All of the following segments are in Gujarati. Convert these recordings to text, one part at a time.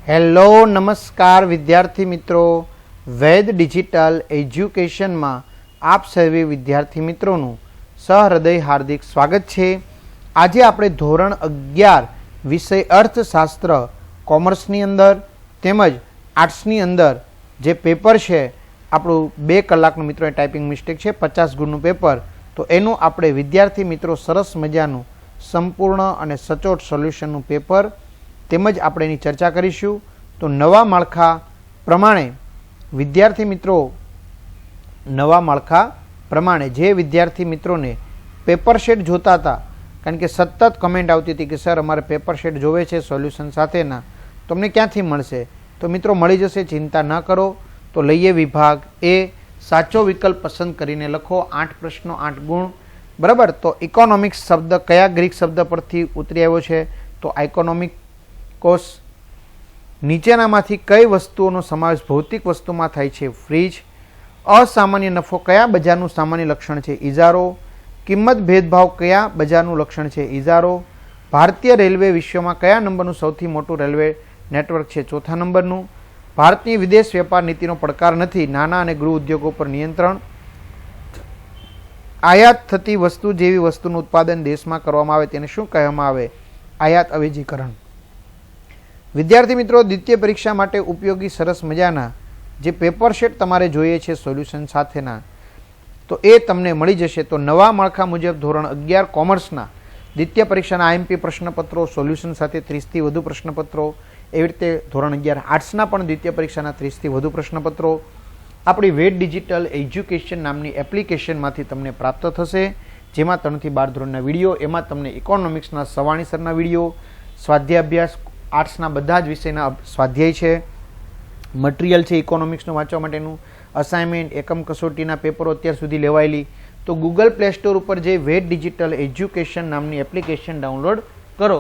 હેલો નમસ્કાર વિદ્યાર્થી મિત્રો, વેદ ડિજિટલ એજ્યુકેશનમાં આપ સર્વે વિદ્યાર્થી મિત્રોનું સહૃદય હાર્દિક સ્વાગત છે. આજે આપણે ધોરણ 11 વિષય અર્થશાસ્ત્ર કોમર્સની અંદર તેમજ આર્ટ્સની અંદર જે પેપર છે આપણું 2 કલાકનું મિત્રો ટાઈપિંગ મિસ્ટેક છે 50 ગુણનું પેપર, તો એનું આપણે વિદ્યાર્થી મિત્રો સરસ મજાનું સંપૂર્ણ અને સચોટ સોલ્યુશનનું પેપર તેમજ આપણે એની ચર્ચા કરીશું. તો નવા માળખા પ્રમાણે વિદ્યાર્થી મિત્રો જે વિદ્યાર્થી મિત્રોને પેપર શેટ જોતા હતા, કારણ કે સતત કમેન્ટ આવતી હતી કે સર અમારે પેપર શેટ જોવે છે સોલ્યુશન સાથેના, તમને ક્યાંથી મળશે? તો મિત્રો મળી જશે, ચિંતા ન કરો. તો લઈએ વિભાગ એ, સાચો વિકલ્પ પસંદ કરીને લખો. 8 પ્રશ્નો 8 ગુણ, બરાબર. તો ઇકોનોમિક્સ શબ્દ કયા ગ્રીક શબ્દ પરથી ઉતરી આવ્યો છે? તો ઇકોનોમિકોસ. નીચેનામાંથી કઈ વસ્તુઓનો સમાવેશ ભૌતિક વસ્તુમાં થાય છે? ફ્રીજ. અસામાન્ય નફો કયા બજારનું સામાન્ય લક્ષણ છે? ઇજારો. કિંમત ભેદભાવ કયા બજારનું લક્ષણ છે? ઇજારો. ભારતીય રેલવે વિશ્વમાં કયા નંબરનું સૌથી મોટું રેલવે નેટવર્ક છે? 4થા નંબરનું. ભારતની વિદેશ વેપાર નીતિનો પડકાર નથી નાના અને ગૃહ ઉદ્યોગો પર નિયંત્રણ. આયાત થતી વસ્તુ જેવી વસ્તુનું ઉત્પાદન દેશમાં કરવામાં આવે તેને શું કહેવામાં આવે? આયાત અવેજીકરણ. વિદ્યાર્થી મિત્રો, દ્વિતીય પરીક્ષા માટે ઉપયોગી સરસ મજાના જે પેપર શેટ તમારે જોઈએ છે સોલ્યુશન સાથેના, તો એ તમને મળી જશે. તો નવા માળખા મુજબ ધોરણ 11 કોમર્સના દ્વિતીય પરીક્ષાના આઈએમપી પ્રશ્નપત્રો સોલ્યુશન સાથે 30થી વધુ પ્રશ્નપત્રો, એવી રીતે ધોરણ 11 આર્ટ્સના પણ દ્વિતીય પરીક્ષાના 30થી વધુ પ્રશ્નપત્રો આપણી વેદ ડિજિટલ એજ્યુકેશન નામની એપ્લિકેશનમાંથી તમને પ્રાપ્ત થશે, જેમાં 3 થી 12 ધોરણના વિડીયો, એમાં તમને ઇકોનોમિક્સના સવાણીસરના વિડીયો, સ્વાધ્યાય અભ્યાસ, આર્ટ્સના બધા જ વિષયના સ્વાધ્યાય છે, મટીરિયલ છે ઇકોનોમિક્સનું વાંચવા માટેનું, અસાઇનમેન્ટ, એકમ કસોટીના પેપરો અત્યાર સુધી લેવાયેલી. તો ગૂગલ પ્લે સ્ટોર ઉપર જે વેદ ડિજિટલ એજ્યુકેશન નામની એપ્લિકેશન ડાઉનલોડ કરો,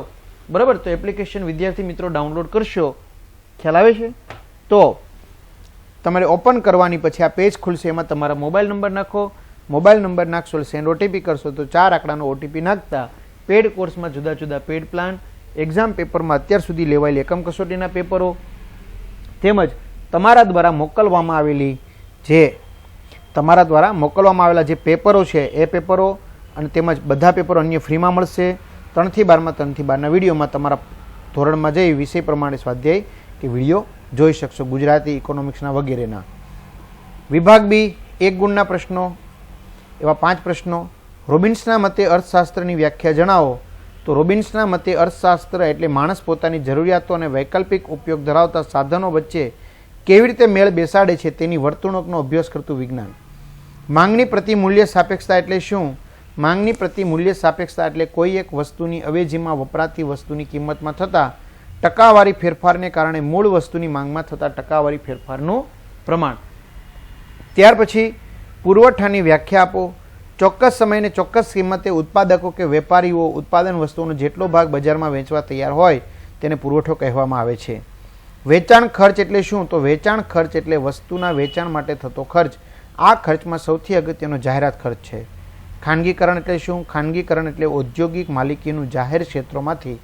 બરાબર. તો એપ્લિકેશન વિદ્યાર્થી મિત્રો ડાઉનલોડ કરશો, ખ્યાલ આવે છે? તો તમારે ઓપન કરવાની પછી આ પેજ ખુલશે, એમાં તમારા મોબાઈલ નંબર નાખો. મોબાઈલ નંબર નાખશો, સેન્ડ ઓટીપી કરશો, તો 4 આંકડાનો ઓટીપી નાખતા પેડ કોર્સમાં જુદા જુદા પેડ પ્લાન, એક્ઝામ પેપરમાં અત્યાર સુધી લેવાયેલી એકમ કસોટીના પેપરો તેમજ તમારા દ્વારા મોકલવામાં આવેલા જે પેપરો છે એ પેપરો અને તેમજ બધા પેપરો અન્ય ફ્રીમાં મળશે. 3 થી 12માં 3 થી 12ના વિડીયોમાં તમારા ધોરણમાં જઈ વિષય પ્રમાણે સ્વાધ્યાય કે વિડીયો જોઈ શકશો, ગુજરાતી, ઇકોનોમિક્સના વગેરેના. વિભાગ બી 1 ગુણના પ્રશ્નો, એવા 5 પ્રશ્નો. રોબિન્સના મતે અર્થશાસ્ત્રની વ્યાખ્યા જણાવો. તો રોબિન્સના મતે અર્થશાસ્ત્ર એટલે માણસ પોતાની જરૂરિયાતો અને વૈકલ્પિક ઉપયોગ ધરાવતા સાધનો વચ્ચે કેવી રીતે મેળ બેસાડે છે તેની વર્તણૂકનો અભ્યાસ કરતું વિજ્ઞાન. માંગની પ્રતિ મૂલ્ય સાપેક્ષતા એટલે શું? માંગની પ્રતિ મૂલ્ય સાપેક્ષતા એટલે કોઈ એક વસ્તુની અવેજીમાં વપરાતી વસ્તુની કિંમતમાં થતા ટકાવારી ફેરફારને કારણે મૂળ વસ્તુની માંગમાં થતા ટકાવારી ફેરફારનું પ્રમાણ. ત્યાર પછી પુરવઠાની વ્યાખ્યા આપો. ચોક્કસ સમયને ચોક્કસ કિંમતે ઉત્પાદકો કે વેપારીઓ ઉત્પાદન વસ્તુઓનો જેટલો ભાગ બજારમાં વેચવા તૈયાર હોય તેને પુરવઠો કહેવામાં આવે છે. વેચાણ ખર્ચ એટલે શું? તો વેચાણ ખર્ચ એટલે વસ્તુના વેચાણ માટે થતો ખર્ચ. આ ખર્ચમાં સૌથી અગત્યનો જાહેરાત ખર્ચ છે. ખાનગીકરણ એટલે શું? ખાનગીકરણ એટલે ઔદ્યોગિક માલિકીનું જાહેર ક્ષેત્રોમાંથી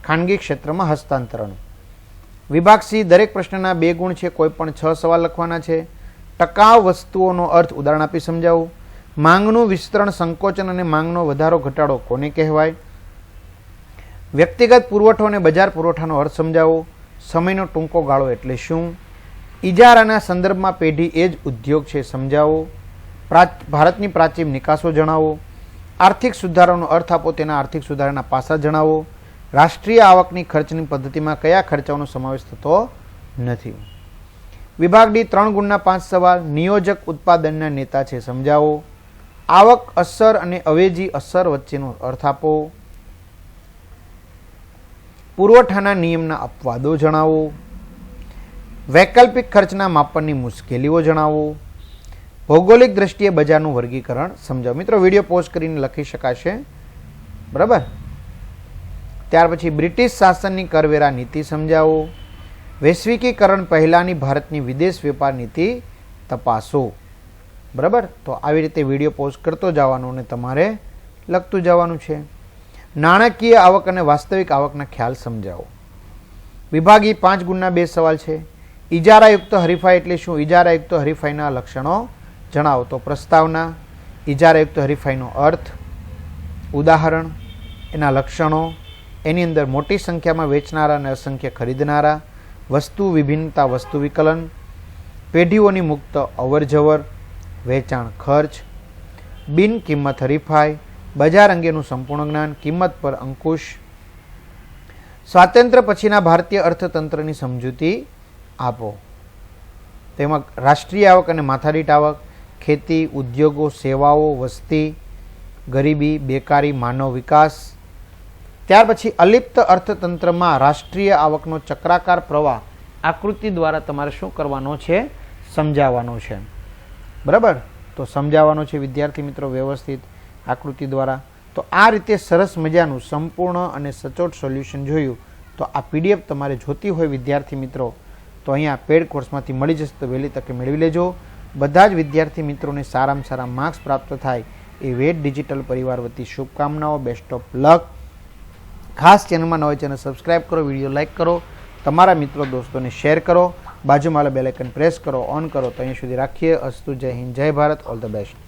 ખાનગી ક્ષેત્રમાં હસ્તાંતરણ. વિભાગ સી, દરેક પ્રશ્નના 2 ગુણ છે, કોઈ પણ 6 સવાલ લખવાના છે. ટકાઉ વસ્તુઓનો અર્થ ઉદાહરણ આપી સમજાવો. માંગનું વિસ્તરણ, સંકોચન અને માંગનો વધારો ઘટાડો કોને કહેવાય? વ્યક્તિગત પુરવઠો અને બજાર પુરવઠાનો અર્થ સમજાવો. સમયનો ટૂંકો ગાળો એટલે શું? ઇજારાના સંદર્ભમાં પેઢી એ જ ઉદ્યોગ છે, સમજાવો. ભારતની પ્રાચીન નિકાસો જણાવો. આર્થિક સુધારાનો અર્થ આપો, તેના આર્થિક સુધારાના પાસા જણાવો. રાષ્ટ્રીય આવકની ખર્ચની પદ્ધતિમાં કયા ખર્ચાઓનો સમાવેશ થતો નથી? વિભાગ ડી 3 ગુણના 5 સવાલ. નિયોજક ઉત્પાદનના નેતા છે, સમજાવો. આવક અસર અને અવેજી અસર વચ્ચેનો અર્થ આપો. પુરવઠાના નિયમના અપવાદો જણાવો. વૈકલ્પિક ખર્ચના માપનની મુશ્કેલીઓ જણાવો. ભૌગોલિક દ્રષ્ટિએ બજારનું વર્ગીકરણ સમજાવો. મિત્રો વિડીયો પોઝ કરીને લખી શકાશે, બરાબર. ત્યાર પછી બ્રિટિશ શાસનની કરવેરા નીતિ સમજાવો. વૈશ્વિકીકરણ પહેલાંની ભારતની વિદેશ વેપાર નીતિ તપાસો, બરાબર. તો આવી રીતે વિડીયો પોઝ કરતો જવાનું અને તમારે લખતું જવાનું છે. નાણાકીય આવક અને વાસ્તવિક આવકના ખ્યાલ સમજાવો. વિભાગી 5 ગુણના 2 સવાલ છે. ઇજારાયુક્ત હરીફાઈ એટલે શું? ઇજારાયુક્ત હરીફાઈના લક્ષણો જણાવો. તો પ્રસ્તાવના, ઇજારાયુક્ત હરીફાઈનો અર્થ, ઉદાહરણ, એના લક્ષણો, એની અંદર મોટી સંખ્યામાં વેચનારા અને અસંખ્ય ખરીદનારા, વસ્તુ વિભિન્નતા, વસ્તુ વિકલન, પેઢીઓની મુક્ત અવરજવર, વેચાણ ખર્ચ, બિન કિંમત હરીફાઈ, બજાર અંગેનું સંપૂર્ણ જ્ઞાન, કિંમત પર અંકુશ, સ્વાતંત્ર્ય પછીના ભારતીય અર્થતંત્રની સમજૂતી આપો. તેમાં રાષ્ટ્રીય આવક અને માથાદીઠ આવક, ખેતી, ઉદ્યોગો, સેવાઓ, વસ્તી, ગરીબી, બેકારી, માનવ વિકાસ. ત્યાર પછી અલિપ્ત અર્થતંત્રમાં રાષ્ટ્રીય આવકનો ચક્રાકાર પ્રવાહ આકૃતિ દ્વારા તમારે શું કરવાનો છે? સમજાવવાનો છે. બરાબર? તો સમજાવવાનો છે વિદ્યાર્થી મિત્રો વ્યવસ્થિત આકૃતિ દ્વારા. તો આ રીતે સરસ મજાનું સંપૂર્ણ અને સચોટ સોલ્યુશન જોયું. તો આ પીડીએફ તમારે જોતી હોય વિદ્યાર્થી મિત્રો તો અહીંયા પેડ કોર્સમાંથી મળી જશે, તો વહેલી તકે મેળવી લેજો. બધા જ વિદ્યાર્થી મિત્રોને સારામાં સારા માર્ક્સ પ્રાપ્ત થાય એ વેદ ડિજિટલ પરિવાર વતી શુભકામનાઓ. Best of luck. ખાસ ચેનલમાં ન હોય ચેનલ સબસ્ક્રાઈબ કરો, વિડીયો લાઇક કરો, તમારા મિત્રો દોસ્તોને શેર કરો, બાજુમાં બેલ આઇકન પ્રેસ કરો, ઓન કરો. તો અહીંયા સુધી રાખીએ. અસ્તુ. જય હિન્દ, જય ભારત. All the best.